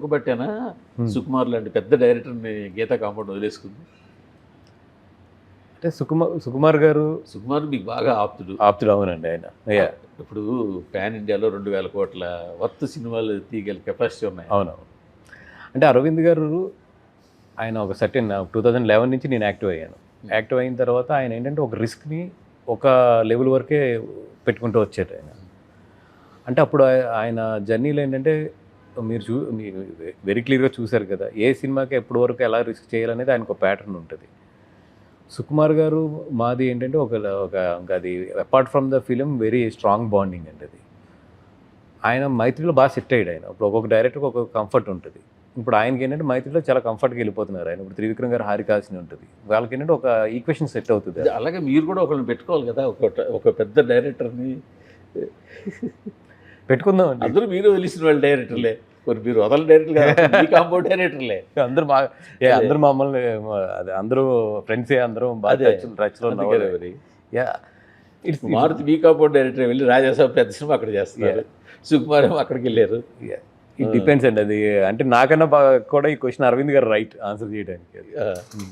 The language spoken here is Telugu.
దొరకబట్టేనా సుకుమార్ లాంటి పెద్ద డైరెక్టర్ని గీతా కాంపౌండ్ వదిలేసుకుంది? అంటే సుకుమార్ గారు సుకుమార్ మీకు బాగా ఆప్తుడు. అవునండి ఆయన. ఇప్పుడు పాన్ ఇండియాలో 2,000 కోట్ల వర్త్ సినిమాలు తీయగల కెపాసిటీ ఉన్నాయి. అవునవును. అంటే అరవింద్ గారు ఆయన ఒక సర్టెన్ 2011 నుంచి నేను యాక్టివ్ అయ్యాను. యాక్టివ్ అయిన తర్వాత ఆయన ఏంటంటే ఒక రిస్క్ని ఒక లెవెల్ వరకే పెట్టుకుంటూ వచ్చారు ఆయన. అంటే అప్పుడు ఆయన జర్నీలో ఏంటంటే మీరు వెరీ క్లియర్గా చూశారు కదా, ఏ సినిమాకి ఎప్పటి వరకు ఎలా రిస్క్ చేయాలనేది ఆయనకు ఒక ప్యాటర్న్ ఉంటుంది. సుకుమార్ గారు మాది ఏంటంటే అది apart from the film very strong bonding అండి అది. ఆయన మైత్రిలో బాగా సెట్ అయ్యాడు ఆయన. ఇప్పుడు ఒక్కొక్క డైరెక్టర్కి ఒక్కొక్క కంఫర్ట్ ఉంటుంది. ఇప్పుడు ఆయనకి ఏంటంటే మైత్రిలో చాలా కంఫర్ట్గా వెళ్ళిపోతున్నారు ఆయన. ఇప్పుడు త్రివిక్రమ్ గారు హారికాల్సిన ఉంటుంది, వాళ్ళకి ఏంటంటే ఒక ఈక్వేషన్ సెట్ అవుతుంది. అలాగే మీరు కూడా ఒకరిని పెట్టుకోవాలి కదా, ఒక పెద్ద డైరెక్టర్ని పెట్టుకుందాం అండి. అందరూ మీరు వదిలిసిన వాళ్ళు డైరెక్టర్లే, మీరు వదల డైరెక్టర్ కదా, కాంపౌండ్ డైరెక్టర్లే అందరూ బాగా అందరూ మమ్మల్ని అదే అందరూ ఫ్రెండ్సే, అందరూ బాగా టచ్లో ఉన్నారు. మారుతి బీ కాంపౌండ్ డైరెక్టర్ వెళ్ళి రాజాసాబ్ పెద్ద సినిమా అక్కడ చేస్తున్నారు, సుకుమార్ ఏమో అక్కడికి వెళ్ళారు. ఇట్ డిపెండ్స్ అండి అది. అంటే నాకన్నా కూడా ఈ క్వశ్చన్ అరవింద్ గారు రైట్ ఆన్సర్ చేయడానికి.